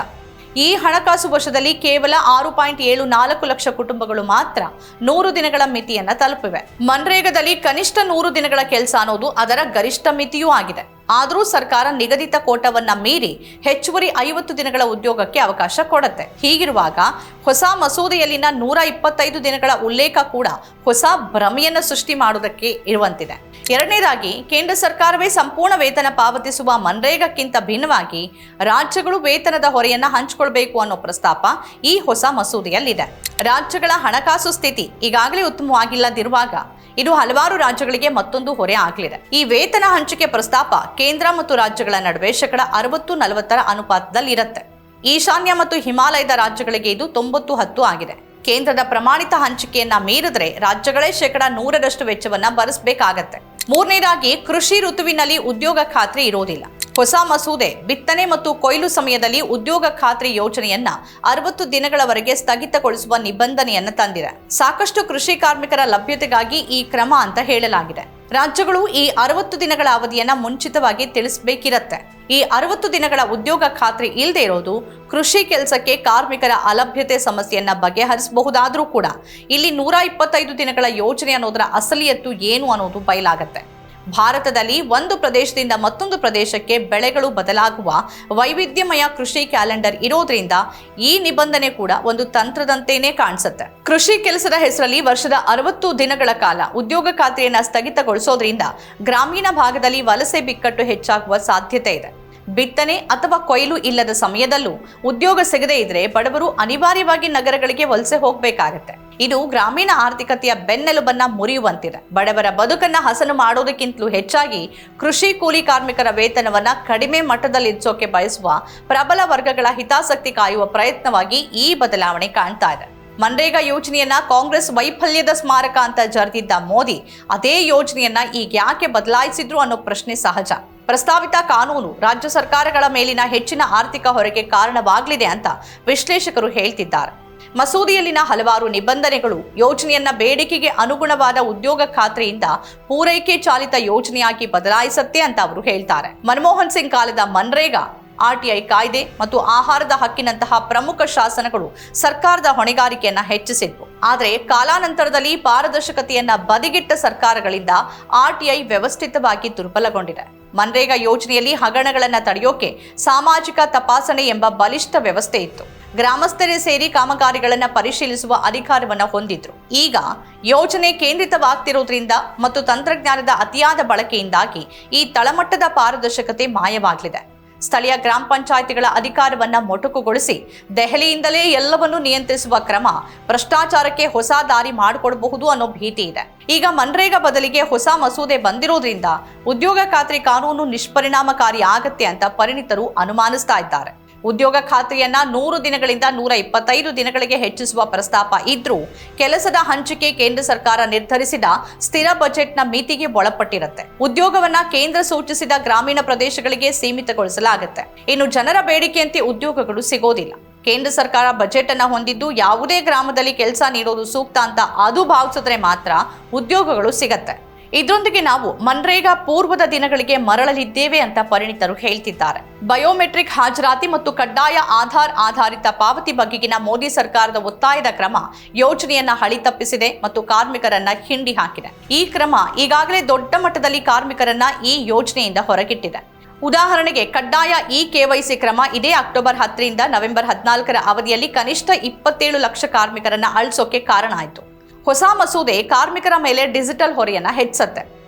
ಈ ಹಣಕಾಸು ವರ್ಷದಲ್ಲಿ ಕೇವಲ 6.74 ಲಕ್ಷ ಕುಟುಂಬಗಳು ಮಾತ್ರ 100 ದಿನಗಳ ಮಿತಿಯನ್ನ ತಲುಪಿವೆ. ಮನ್ರೇಗಾದಲ್ಲಿ ಕನಿಷ್ಠ 100 ದಿನಗಳ ಕೆಲಸ ಅನ್ನೋದು ಅದರ ಗರಿಷ್ಠ ಮಿತಿಯೂ ಆಗಿದೆ. ಆದರೂ ಸರ್ಕಾರ ನಿಗದಿತ ಕೋಟವನ್ನ ಮೀರಿ ಹೆಚ್ಚುವರಿ 50 ದಿನಗಳ ಉದ್ಯೋಗಕ್ಕೆ ಅವಕಾಶ ಕೊಡುತ್ತೆ. ಹೀಗಿರುವಾಗ ಹೊಸ ಮಸೂದೆಯಲ್ಲಿನ 125 ದಿನಗಳ ಉಲ್ಲೇಖ ಕೂಡ ಹೊಸ ಭ್ರಮೆಯನ್ನು ಸೃಷ್ಟಿ ಮಾಡುವುದಕ್ಕೆ ಇರುವಂತಿದೆ. ಎರಡನೇದಾಗಿ, ಕೇಂದ್ರ ಸರ್ಕಾರವೇ ಸಂಪೂರ್ಣ ವೇತನ ಪಾವತಿಸುವ ಮನ್ರೇಗಾಕ್ಕಿಂತ ಭಿನ್ನವಾಗಿ ರಾಜ್ಯಗಳು ವೇತನದ ಹೊರೆಯನ್ನ ಹಂಚಿಕೊಳ್ಬೇಕು ಅನ್ನೋ ಪ್ರಸ್ತಾಪ ಈ ಹೊಸ ಮಸೂದೆಯಲ್ಲಿದೆ. ರಾಜ್ಯಗಳ ಹಣಕಾಸು ಸ್ಥಿತಿ ಈಗಾಗಲೇ ಉತ್ತಮವಾಗಿಲ್ಲದಿರುವಾಗ ಇದು ಹಲವಾರು ರಾಜ್ಯಗಳಿಗೆ ಮತ್ತೊಂದು ಹೊರೆ ಆಗಲಿದೆ. ಈ ವೇತನ ಹಂಚಿಕೆ ಪ್ರಸ್ತಾಪ ಕೇಂದ್ರ ಮತ್ತು ರಾಜ್ಯಗಳ ನಡುವೆ 60-40ರ ಅನುಪಾತದಲ್ಲಿ ಇರುತ್ತೆ. ಈಶಾನ್ಯ ಮತ್ತು ಹಿಮಾಲಯದ ರಾಜ್ಯಗಳಿಗೆ ಇದು 90-10 ಆಗಿದೆ. ಕೇಂದ್ರದ ಪ್ರಮಾಣಿತ ಹಂಚಿಕೆಯನ್ನ ಮೀರಿದ್ರೆ ರಾಜ್ಯಗಳೇ 100% ವೆಚ್ಚವನ್ನ ಭರಿಸಬೇಕಾಗತ್ತೆ. ಮೂರನೇದಾಗಿ, ಕೃಷಿ ಋತುವಿನಲ್ಲಿ ಉದ್ಯೋಗ ಖಾತ್ರಿ ಇರೋದಿಲ್ಲ. ಹೊಸ ಮಸೂದೆ ಬಿತ್ತನೆ ಮತ್ತು ಕೊಯ್ಲು ಸಮಯದಲ್ಲಿ ಉದ್ಯೋಗ ಖಾತ್ರಿ ಯೋಜನೆಯನ್ನ 60 ದಿನಗಳವರೆಗೆ ಸ್ಥಗಿತಗೊಳಿಸುವ ನಿಬಂಧನೆಯನ್ನ ತಂದಿದೆ. ಸಾಕಷ್ಟು ಕೃಷಿ ಕಾರ್ಮಿಕರ ಲಭ್ಯತೆಗಾಗಿ ಈ ಕ್ರಮ ಅಂತ ಹೇಳಲಾಗಿದೆ. ರಾಜ್ಯಗಳು ಈ 60 ದಿನಗಳ ಅವಧಿಯನ್ನ ಮುಂಚಿತವಾಗಿ ತಿಳಿಸಬೇಕಿರತ್ತೆ. ಈ 60 ದಿನಗಳ ಉದ್ಯೋಗ ಖಾತ್ರಿ ಇಲ್ಲದೆ ಇರೋದು ಕೃಷಿ ಕೆಲಸಕ್ಕೆ ಕಾರ್ಮಿಕರ ಅಲಭ್ಯತೆ ಸಮಸ್ಯೆಯನ್ನ ಬಗೆಹರಿಸಬಹುದಾದ್ರೂ ಕೂಡ ಇಲ್ಲಿ 125 ದಿನಗಳ ಯೋಜನೆ ಅನ್ನೋದರ ಅಸಲಿಯತ್ತು ಏನು ಅನ್ನೋದು ಬಯಲಾಗತ್ತೆ. ಭಾರತದಲ್ಲಿ ಒಂದು ಪ್ರದೇಶದಿಂದ ಮತ್ತೊಂದು ಪ್ರದೇಶಕ್ಕೆ ಬೆಳೆಗಳು ಬದಲಾಗುವ ವೈವಿಧ್ಯಮಯ ಕೃಷಿ ಕ್ಯಾಲೆಂಡರ್ ಇರೋದ್ರಿಂದ ಈ ನಿಬಂಧನೆ ಕೂಡ ಒಂದು ತಂತ್ರದಂತೆಯೇ ಕಾಣಿಸುತ್ತೆ. ಕೃಷಿ ಕೆಲಸದ ಹೆಸರಲ್ಲಿ ವರ್ಷದ 60 ದಿನಗಳ ಕಾಲ ಉದ್ಯೋಗ ಖಾತ್ರಿಯನ್ನ ಸ್ಥಗಿತಗೊಳಿಸೋದ್ರಿಂದ ಗ್ರಾಮೀಣ ಭಾಗದಲ್ಲಿ ವಲಸೆ ಬಿಕ್ಕಟ್ಟು ಹೆಚ್ಚಾಗುವ ಸಾಧ್ಯತೆ ಇದೆ. ಬಿತ್ತನೆ ಅಥವಾ ಕೊಯ್ಲು ಇಲ್ಲದ ಸಮಯದಲ್ಲೂ ಉದ್ಯೋಗ ಸಿಗದೇ ಇದ್ರೆ ಬಡವರು ಅನಿವಾರ್ಯವಾಗಿ ನಗರಗಳಿಗೆ ವಲಸೆ ಹೋಗಬೇಕಾಗತ್ತೆ. ಇದು ಗ್ರಾಮೀಣ ಆರ್ಥಿಕತೆಯ ಬೆನ್ನೆಲುಬನ್ನ ಮುರಿಯುವಂತಿದೆ. ಬಡವರ ಬದುಕನ್ನ ಹಸನು ಮಾಡೋದಕ್ಕಿಂತಲೂ ಹೆಚ್ಚಾಗಿ ಕೃಷಿ ಕೂಲಿ ಕಾರ್ಮಿಕರ ವೇತನವನ್ನ ಕಡಿಮೆ ಮಟ್ಟದಲ್ಲಿರಿಸೋಕೆ ಬಯಸುವ ಪ್ರಬಲ ವರ್ಗಗಳ ಹಿತಾಸಕ್ತಿ ಕಾಯುವ ಪ್ರಯತ್ನವಾಗಿ ಈ ಬದಲಾವಣೆ ಕಾಣ್ತಾ ಇದೆ. ಮನ್ರೇಗಾ ಯೋಜನೆಯನ್ನ ಕಾಂಗ್ರೆಸ್ ವೈಫಲ್ಯದ ಸ್ಮಾರಕ ಅಂತ ಜರಿದಿದ್ದ ಮೋದಿ ಅದೇ ಯೋಜನೆಯನ್ನ ಈಗ ಯಾಕೆ ಬದಲಾಯಿಸಿದ್ರು ಅನ್ನೋ ಪ್ರಶ್ನೆ ಸಹಜ. ಪ್ರಸ್ತಾವಿತ ಕಾನೂನು ರಾಜ್ಯ ಸರ್ಕಾರಗಳ ಮೇಲಿನ ಹೆಚ್ಚಿನ ಆರ್ಥಿಕ ಹೊರೆಗೆ ಕಾರಣವಾಗಲಿದೆ ಅಂತ ವಿಶ್ಲೇಷಕರು ಹೇಳ್ತಿದ್ದಾರೆ. ಮಸೂದೆಯಲ್ಲಿನ ಹಲವಾರು ನಿಬಂಧನೆಗಳು ಯೋಜನೆಯನ್ನ ಬೇಡಿಕೆಗೆ ಅನುಗುಣವಾದ ಉದ್ಯೋಗ ಖಾತ್ರಿಯಿಂದ ಪೂರೈಕೆ ಚಾಲಿತ ಯೋಜನೆಯಾಗಿ ಬದಲಾಯಿಸುತ್ತೆ ಅಂತ ಅವರು ಹೇಳ್ತಾರೆ. ಮನಮೋಹನ್ ಸಿಂಗ್ ಕಾಲದ ಮನ್ರೇಗಾ, ಆರ್ಟಿಐ ಕಾಯ್ದೆ ಮತ್ತು ಆಹಾರದ ಹಕ್ಕಿನಂತಹ ಪ್ರಮುಖ ಶಾಸನಗಳು ಸರ್ಕಾರದ ಹೊಣೆಗಾರಿಕೆಯನ್ನ ಹೆಚ್ಚಿಸಿದ್ವು. ಆದರೆ ಕಾಲಾನಂತರದಲ್ಲಿ ಪಾರದರ್ಶಕತೆಯನ್ನ ಬದಿಗಿಟ್ಟ ಸರ್ಕಾರಗಳಿಂದ ಆರ್ಟಿಐ ವ್ಯವಸ್ಥಿತವಾಗಿ ದುರ್ಬಲಗೊಂಡಿದೆ. ಮನ್ರೇಗಾ ಯೋಜನೆಯಲ್ಲಿ ಹಗರಣಗಳನ್ನು ತಡೆಯೋಕೆ ಸಾಮಾಜಿಕ ತಪಾಸಣೆ ಎಂಬ ಬಲಿಷ್ಠ ವ್ಯವಸ್ಥೆ ಇತ್ತು. ಗ್ರಾಮಸ್ಥರೇ ಸೇರಿ ಕಾಮಗಾರಿಗಳನ್ನು ಪರಿಶೀಲಿಸುವ ಅಧಿಕಾರವನ್ನು ಹೊಂದಿದ್ರು. ಈಗ ಯೋಜನೆ ಕೇಂದ್ರಿತವಾಗ್ತಿರೋದ್ರಿಂದ ಮತ್ತು ತಂತ್ರಜ್ಞಾನದ ಅತಿಯಾದ ಬಳಕೆಯಿಂದಾಗಿ ಈ ತಳಮಟ್ಟದ ಪಾರದರ್ಶಕತೆ ಮಾಯವಾಗಲಿದೆ. ಸ್ಥಳೀಯ ಗ್ರಾಮ ಪಂಚಾಯಿತಿಗಳ ಅಧಿಕಾರವನ್ನ ಮೊಟಕುಗೊಳಿಸಿ ದೆಹಲಿಯಿಂದಲೇ ಎಲ್ಲವನ್ನೂ ನಿಯಂತ್ರಿಸುವ ಕ್ರಮ ಭ್ರಷ್ಟಾಚಾರಕ್ಕೆ ಹೊಸ ದಾರಿ ಮಾಡಿಕೊಡಬಹುದು ಅನ್ನೋ ಭೀತಿ ಇದೆ. ಈಗ ಮನ್ರೇಗಾ ಬದಲಿಗೆ ಹೊಸ ಮಸೂದೆ ಬಂದಿರೋದ್ರಿಂದ ಉದ್ಯೋಗ ಖಾತ್ರಿ ಕಾನೂನು ನಿಷ್ಪರಿಣಾಮಕಾರಿ ಆಗತ್ತೆ ಅಂತ ಪರಿಣಿತರು ಅನುಮಾನಿಸ್ತಾ ಇದ್ದಾರೆ. ಉದ್ಯೋಗ ಖಾತ್ರಿಯನ್ನ 100 ದಿನಗಳಿಂದ 125 ದಿನಗಳಿಗೆ ಹೆಚ್ಚಿಸುವ ಪ್ರಸ್ತಾಪ ಇದ್ರೂ ಕೆಲಸದ ಹಂಚಿಕೆ ಕೇಂದ್ರ ಸರ್ಕಾರ ನಿರ್ಧರಿಸಿದ ಸ್ಥಿರ ಬಜೆಟ್ನ ಮಿತಿಗೆ ಒಳಪಟ್ಟಿರುತ್ತೆ. ಉದ್ಯೋಗವನ್ನ ಕೇಂದ್ರ ಸೂಚಿಸಿದ ಗ್ರಾಮೀಣ ಪ್ರದೇಶಗಳಿಗೆ ಸೀಮಿತಗೊಳಿಸಲಾಗುತ್ತೆ. ಇನ್ನು ಜನರ ಬೇಡಿಕೆಯಂತೆ ಉದ್ಯೋಗಗಳು ಸಿಗೋದಿಲ್ಲ. ಕೇಂದ್ರ ಸರ್ಕಾರ ಬಜೆಟ್ ಅನ್ನ ಹೊಂದಿದ್ದು ಯಾವುದೇ ಗ್ರಾಮದಲ್ಲಿ ಕೆಲಸ ನೀಡೋದು ಸೂಕ್ತ ಅಂತ ಅದು ಭಾವಿಸಿದ್ರೆ ಮಾತ್ರ ಉದ್ಯೋಗಗಳು ಸಿಗತ್ತೆ. ಇದರೊಂದಿಗೆ ನಾವು ಮನ್ರೇಗಾ ಪೂರ್ವದ ದಿನಗಳಿಗೆ ಮರಳಲಿದ್ದೇವೆ ಅಂತ ಪರಿಣಿತರು ಹೇಳ್ತಿದ್ದಾರೆ. ಬಯೋಮೆಟ್ರಿಕ್ ಹಾಜರಾತಿ ಮತ್ತು ಕಡ್ಡಾಯ ಆಧಾರ್ ಆಧಾರಿತ ಪಾವತಿ ಬಗೆಗಿನ ಮೋದಿ ಸರ್ಕಾರದ ಒತ್ತಾಯದ ಕ್ರಮ ಯೋಜನೆಯನ್ನ ಹಳಿ ತಪ್ಪಿಸಿದೆ ಮತ್ತು ಕಾರ್ಮಿಕರನ್ನ ಹಿಂಡಿ ಹಾಕಿದೆ. ಈ ಕ್ರಮ ಈಗಾಗಲೇ ದೊಡ್ಡ ಮಟ್ಟದಲ್ಲಿ ಕಾರ್ಮಿಕರನ್ನ ಈ ಯೋಜನೆಯಿಂದ ಹೊರಗಿಟ್ಟಿದೆ. ಉದಾಹರಣೆಗೆ ಕಡ್ಡಾಯ KYC ಕ್ರಮ ಇದೇ ಅಕ್ಟೋಬರ್ 10ರಿಂದ ನವೆಂಬರ್ 14ರ ಅವಧಿಯಲ್ಲಿ ಕನಿಷ್ಠ 27 ಲಕ್ಷ ಕಾರ್ಮಿಕರನ್ನ ಅಳಿಸೋಕೆ ಕಾರಣ ಆಯಿತು. ಹೊಸ ಮಸೂದೆ ಕಾರ್ಮಿಕರ ಮೇಲೆ ಡಿಜಿಟಲ್ ಹೊರೆಯನ್ನ ಹೆಚ್ಚಿಸುತ್ತೆ.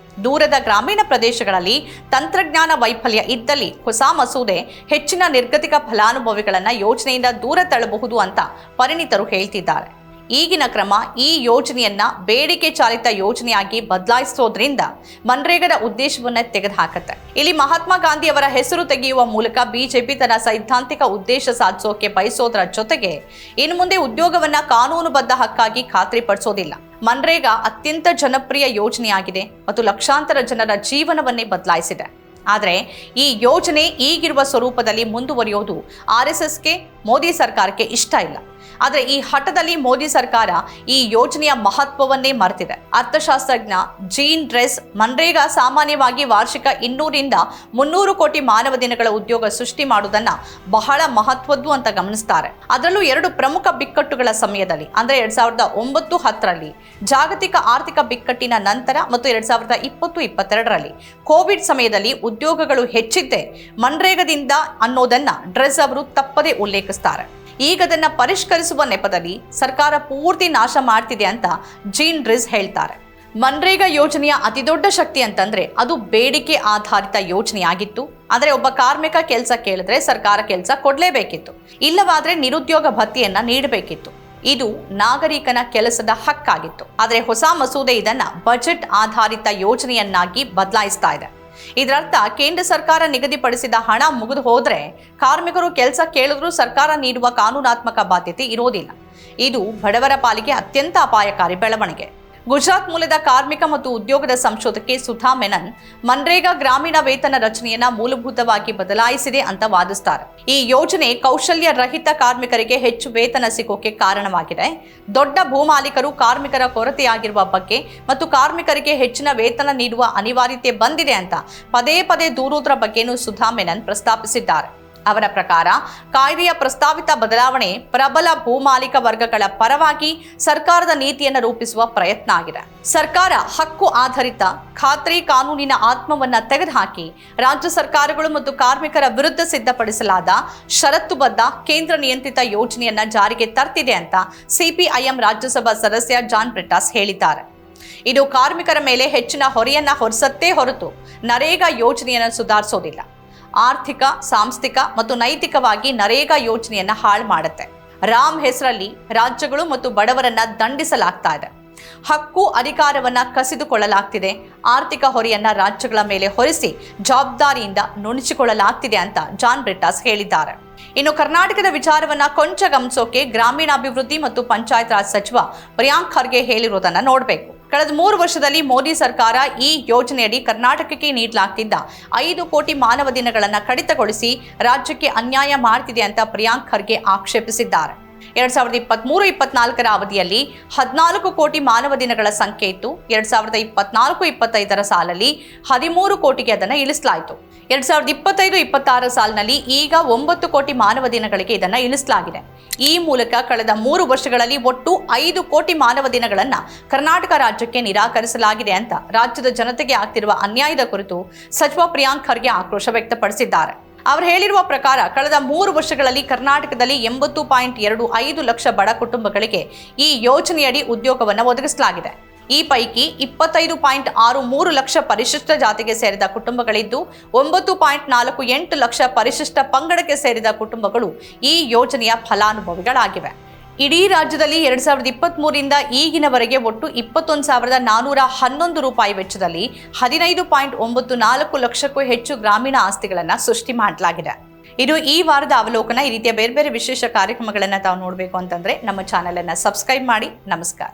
ದೂರದ ಗ್ರಾಮೀಣ ಪ್ರದೇಶಗಳಲ್ಲಿ ತಂತ್ರಜ್ಞಾನ ವೈಫಲ್ಯ ಇದ್ದಲ್ಲಿ ಹೊಸ ಮಸೂದೆ ಹೆಚ್ಚಿನ ನಿರ್ಗತಿಕ ಫಲಾನುಭವಿಗಳನ್ನ ಯೋಜನೆಯಿಂದ ದೂರ ತಳ್ಳಬಹುದು ಅಂತ ಪರಿಣಿತರು ಹೇಳ್ತಿದ್ದಾರೆ. ಈಗಿನ ಕ್ರಮ ಈ ಯೋಜನೆಯನ್ನ ಬೇಡಿಕೆ ಚಾಲಿತ ಯೋಜನೆಯಾಗಿ ಬದಲಾಯಿಸೋದ್ರಿಂದ ಮನ್ರೇಗಾದ ಉದ್ದೇಶವನ್ನ ತೆಗೆದುಹಾಕುತ್ತೆ. ಇಲ್ಲಿ ಮಹಾತ್ಮ ಗಾಂಧಿ ಅವರ ಹೆಸರು ತೆಗೆಯುವ ಮೂಲಕ ಬಿಜೆಪಿ ತನ್ನ ಸೈದ್ಧಾಂತಿಕ ಉದ್ದೇಶ ಸಾಧಿಸೋಕೆ ಬಯಸೋದ್ರ ಜೊತೆಗೆ ಇನ್ನು ಮುಂದೆ ಉದ್ಯೋಗವನ್ನ ಕಾನೂನುಬದ್ಧ ಹಕ್ಕಾಗಿ ಖಾತ್ರಿಪಡಿಸೋದಿಲ್ಲ. ಮನ್ರೇಗಾ ಅತ್ಯಂತ ಜನಪ್ರಿಯ ಯೋಜನೆಯಾಗಿದೆ ಮತ್ತು ಲಕ್ಷಾಂತರ ಜನರ ಜೀವನವನ್ನೇ ಬದಲಾಯಿಸಿದೆ. ಆದರೆ ಈ ಯೋಜನೆ ಈಗಿರುವ ಸ್ವರೂಪದಲ್ಲಿ ಮುಂದುವರಿಯೋದು RSSಗೆ ಮೋದಿ ಸರ್ಕಾರಕ್ಕೆ ಇಷ್ಟ ಇಲ್ಲ. ಆದರೆ ಈ ಹಠದಲ್ಲಿ ಮೋದಿ ಸರ್ಕಾರ ಈ ಯೋಜನೆಯ ಮಹತ್ವವನ್ನೇ ಮರೆತಿದೆ. ಅರ್ಥಶಾಸ್ತ್ರಜ್ಞ ಜೀನ್ ಡ್ರೆಸ್ ಮನ್ರೇಗಾ ಸಾಮಾನ್ಯವಾಗಿ ವಾರ್ಷಿಕ 200ರಿಂದ 300 ಕೋಟಿ ಮಾನವ ದಿನಗಳ ಉದ್ಯೋಗ ಸೃಷ್ಟಿ ಮಾಡುವುದನ್ನ ಬಹಳ ಮಹತ್ವದ್ದು ಅಂತ ಗಮನಿಸ್ತಾರೆ. ಅದರಲ್ಲೂ 2 ಪ್ರಮುಖ ಬಿಕ್ಕಟ್ಟುಗಳ ಸಮಯದಲ್ಲಿ ಅಂದ್ರೆ 2009-10ರಲ್ಲಿ ಜಾಗತಿಕ ಆರ್ಥಿಕ ಬಿಕ್ಕಟ್ಟಿನ ನಂತರ ಮತ್ತು 2020-22ರಲ್ಲಿ ಕೋವಿಡ್ ಸಮಯದಲ್ಲಿ ಉದ್ಯೋಗಗಳು ಹೆಚ್ಚಿದ್ದೇ ಮನ್ರೇಗಾದಿಂದ ಅನ್ನೋದನ್ನ ಡ್ರೆಸ್ ಅವರು ತಪ್ಪದೇ ಉಲ್ಲೇಖಿಸ್ತಾರೆ. ಈಗ ಅದನ್ನ ಪರಿಷ್ಕರಿಸುವ ನೆಪದಲ್ಲಿ ಸರ್ಕಾರ ಪೂರ್ತಿ ನಾಶ ಮಾಡ್ತಿದೆ ಅಂತ ಜೀನ್ ಡ್ರಿಸ್ ಹೇಳ್ತಾರೆ. ಮನ್ರೇಗಾ ಯೋಜನೆಯ ಅತಿದೊಡ್ಡ ಶಕ್ತಿ ಅಂತಂದ್ರೆ ಅದು ಬೇಡಿಕೆ ಆಧಾರಿತ ಯೋಜನೆಯಾಗಿತ್ತು. ಆದರೆ ಒಬ್ಬ ಕಾರ್ಮಿಕ ಕೆಲಸ ಕೇಳಿದ್ರೆ ಸರ್ಕಾರ ಕೆಲಸ ಕೊಡ್ಲೇಬೇಕಿತ್ತು, ಇಲ್ಲವಾದ್ರೆ ನಿರುದ್ಯೋಗ ಭತ್ಯೆಯನ್ನ ನೀಡಬೇಕಿತ್ತು. ಇದು ನಾಗರಿಕನ ಕೆಲಸದ ಹಕ್ಕಾಗಿತ್ತು. ಆದರೆ ಹೊಸ ಮಸೂದೆ ಇದನ್ನ ಬಜೆಟ್ ಆಧಾರಿತ ಯೋಜನೆಯನ್ನಾಗಿ ಬದಲಾಯಿಸ್ತಾ ಇದೆ. ಇದರರ್ಥ ಕೇಂದ್ರ ಸರ್ಕಾರ ನಿಗದಿಪಡಿಸಿದ ಹಣ ಮುಗಿದು ಹೋದ್ರೆ ಕಾರ್ಮಿಕರು ಕೆಲಸ ಕೇಳಿದ್ರೂ ಸರ್ಕಾರ ನೀಡುವ ಕಾನೂನಾತ್ಮಕ ಬಾಧ್ಯತೆ ಇರೋದಿಲ್ಲ. ಇದು ಬಡವರ ಪಾಲಿಗೆ ಅತ್ಯಂತ ಅಪಾಯಕಾರಿ ಬೆಳವಣಿಗೆ. ಗುಜರಾತ್ ಮೂಲದ ಕಾರ್ಮಿಕ ಮತ್ತು ಉದ್ಯೋಗದ ಸಂಶೋಧಕಿ ಸುಧಾ ಮೆನನ್ ಮನ್ರೇಗಾ ಗ್ರಾಮೀಣ ವೇತನ ರಚನೆಯನ್ನ ಮೂಲಭೂತವಾಗಿ ಬದಲಾಯಿಸಿದೆ ಅಂತ ವಾದಿಸ್ತಾರೆ. ಈ ಯೋಜನೆ ಕೌಶಲ್ಯ ರಹಿತ ಕಾರ್ಮಿಕರಿಗೆ ಹೆಚ್ಚು ವೇತನ ಸಿಗೋಕೆ ಕಾರಣವಾಗಿದೆ. ದೊಡ್ಡ ಭೂಮಾಲೀಕರು ಕಾರ್ಮಿಕರ ಕೊರತೆಯಾಗಿರುವ ಬಗ್ಗೆ ಮತ್ತು ಕಾರ್ಮಿಕರಿಗೆ ಹೆಚ್ಚಿನ ವೇತನ ನೀಡುವ ಅನಿವಾರ್ಯತೆ ಬಂದಿದೆ ಅಂತ ಪದೇ ಪದೇ ದೂರುವುದರ ಬಗ್ಗೆನೂ ಸುಧಾ ಮೆನನ್ ಪ್ರಸ್ತಾಪಿಸಿದ್ದಾರೆ. ಅವರ ಪ್ರಕಾರ ಕಾಯ್ದೆಯ ಪ್ರಸ್ತಾವಿತ ಬದಲಾವಣೆ ಪ್ರಬಲ ಭೂಮಾಲೀಕ ವರ್ಗಗಳ ಪರವಾಗಿ ಸರ್ಕಾರದ ನೀತಿಯನ್ನು ರೂಪಿಸುವ ಪ್ರಯತ್ನ ಆಗಿದೆ. ಸರ್ಕಾರ ಹಕ್ಕು ಆಧಾರಿತ ಖಾತ್ರಿ ಕಾನೂನಿನ ಆತ್ಮವನ್ನ ತೆಗೆದುಹಾಕಿ ರಾಜ್ಯ ಸರ್ಕಾರಗಳು ಮತ್ತು ಕಾರ್ಮಿಕರ ವಿರುದ್ಧ ಸಿದ್ಧಪಡಿಸಲಾದ ಷರತ್ತುಬದ್ಧ ಕೇಂದ್ರ ನಿಯಂತ್ರಿತ ಯೋಜನೆಯನ್ನ ಜಾರಿಗೆ ತರ್ತಿದೆ ಅಂತ CPIM ರಾಜ್ಯಸಭಾ ಸದಸ್ಯ ಜಾನ್ ಬ್ರಿಟಾಸ್ ಹೇಳಿದ್ದಾರೆ. ಇದು ಕಾರ್ಮಿಕರ ಮೇಲೆ ಹೆಚ್ಚಿನ ಹೊರೆಯನ್ನ ಹೊರಿಸತ್ತೇ ಹೊರತು ನರೇಗಾ ಯೋಜನೆಯನ್ನು ಸುಧಾರಿಸೋದಿಲ್ಲ. ಆರ್ಥಿಕ, ಸಾಂಸ್ಥಿಕ ಮತ್ತು ನೈತಿಕವಾಗಿ ನರೇಗಾ ಯೋಜನೆಯನ್ನ ಹಾಳು ಮಾಡುತ್ತೆ. ರಾಮ್ ಹೆಸರಲ್ಲಿ ರಾಜ್ಯಗಳು ಮತ್ತು ಬಡವರನ್ನ ದಂಡಿಸಲಾಗ್ತಾ ಇದೆ. ಹಕ್ಕು ಅಧಿಕಾರವನ್ನ ಕಸಿದುಕೊಳ್ಳಲಾಗ್ತಿದೆ. ಆರ್ಥಿಕ ಹೊರೆಯನ್ನ ರಾಜ್ಯಗಳ ಮೇಲೆ ಹೊರಿಸಿ ಜವಾಬ್ದಾರಿಯಿಂದ ನುಣುಚಿಕೊಳ್ಳಲಾಗ್ತಿದೆ ಅಂತ ಜಾನ್ ಬ್ರಿಟಾಸ್ ಹೇಳಿದ್ದಾರೆ. ಇನ್ನು ಕರ್ನಾಟಕದ ವಿಚಾರವನ್ನ ಕೊಂಚ ಗಮನಿಸೋಕೆ ಗ್ರಾಮೀಣಾಭಿವೃದ್ಧಿ ಮತ್ತು ಪಂಚಾಯತ್ ರಾಜ್ ಸಚಿವ ಪ್ರಿಯಾಂಕ್ ಖರ್ಗೆ ಹೇಳಿರೋದನ್ನ ನೋಡಬೇಕು. ಕಳೆದ 3 ವರ್ಷದಲ್ಲಿ ಮೋದಿ ಸರ್ಕಾರ ಈ ಯೋಜನೆಯಡಿ ಕರ್ನಾಟಕಕ್ಕೆ ನೀಡಲಾಗ್ತಿದ್ದ 5 ಕೋಟಿ ಮಾನವ ದಿನಗಳನ್ನು ಕಡಿತಗೊಳಿಸಿ ರಾಜ್ಯಕ್ಕೆ ಅನ್ಯಾಯ ಮಾಡ್ತಿದೆ ಅಂತ ಪ್ರಿಯಾಂಕ್ ಖರ್ಗೆ ಆಕ್ಷೇಪಿಸಿದ್ದಾರೆ. 2023-24ರ ಅವಧಿಯಲ್ಲಿ 14 ಕೋಟಿ ಮಾನವ ದಿನಗಳ ಸಂಖ್ಯೆ ಇತ್ತು. 2024-25ರ ಸಾಲಲ್ಲಿ 13 ಕೋಟಿಗೆ ಅದನ್ನು ಇಳಿಸಲಾಯಿತು. 2025-26 ಸಾಲಿನಲ್ಲಿ ಈಗ 9 ಕೋಟಿ ಮಾನವ ದಿನಗಳಿಗೆ ಇದನ್ನು ಇಳಿಸಲಾಗಿದೆ. ಈ ಮೂಲಕ ಕಳೆದ 3 ವರ್ಷಗಳಲ್ಲಿ ಒಟ್ಟು 5 ಕೋಟಿ ಮಾನವ ದಿನಗಳನ್ನು ಕರ್ನಾಟಕ ರಾಜ್ಯಕ್ಕೆ ನಿರಾಕರಿಸಲಾಗಿದೆ ಅಂತ ರಾಜ್ಯದ ಜನತೆಗೆ ಆಗ್ತಿರುವ ಅನ್ಯಾಯದ ಕುರಿತು ಸಚಿವ ಪ್ರಿಯಾಂಕ್ ಖರ್ಗೆ ಆಕ್ರೋಶ ವ್ಯಕ್ತಪಡಿಸಿದ್ದಾರೆ. ಅವರು ಹೇಳಿರುವ ಪ್ರಕಾರ ಕಳೆದ 3 ವರ್ಷಗಳಲ್ಲಿ ಕರ್ನಾಟಕದಲ್ಲಿ 80.25 ಲಕ್ಷ ಬಡ ಕುಟುಂಬಗಳಿಗೆ ಈ ಯೋಜನೆಯಡಿ ಉದ್ಯೋಗವನ್ನು ಒದಗಿಸಲಾಗಿದೆ. ಈ ಪೈಕಿ 25.63 ಲಕ್ಷ ಪರಿಶಿಷ್ಟ ಜಾತಿಗೆ ಸೇರಿದ ಕುಟುಂಬಗಳಿದ್ದು 9.48 ಲಕ್ಷ ಪರಿಶಿಷ್ಟ ಪಂಗಡಕ್ಕೆ ಸೇರಿದ ಕುಟುಂಬಗಳು ಈ ಯೋಜನೆಯ ಫಲಾನುಭವಿಗಳಾಗಿವೆ. ಇಡೀ ರಾಜ್ಯದಲ್ಲಿ 2023ರಿಂದ ಈಗಿನವರೆಗೆ ಒಟ್ಟು 21,411 ರೂಪಾಯಿ ವೆಚ್ಚದಲ್ಲಿ 15.94 ಲಕ್ಷಕ್ಕೂ ಹೆಚ್ಚು ಗ್ರಾಮೀಣ ಆಸ್ತಿಗಳನ್ನು ಸೃಷ್ಟಿ ಮಾಡಲಾಗಿದೆ. ಇದು ಈ ವಾರದ ಅವಲೋಕನ. ಈ ರೀತಿಯ ಬೇರೆ ಬೇರೆ ವಿಶೇಷ ಕಾರ್ಯಕ್ರಮಗಳನ್ನು ತಾವು ನೋಡಬೇಕು ಅಂತಂದ್ರೆ ನಮ್ಮ ಚಾನೆಲ್ ಅನ್ನು ಸಬ್ಸ್ಕ್ರೈಬ್ ಮಾಡಿ. ನಮಸ್ಕಾರ.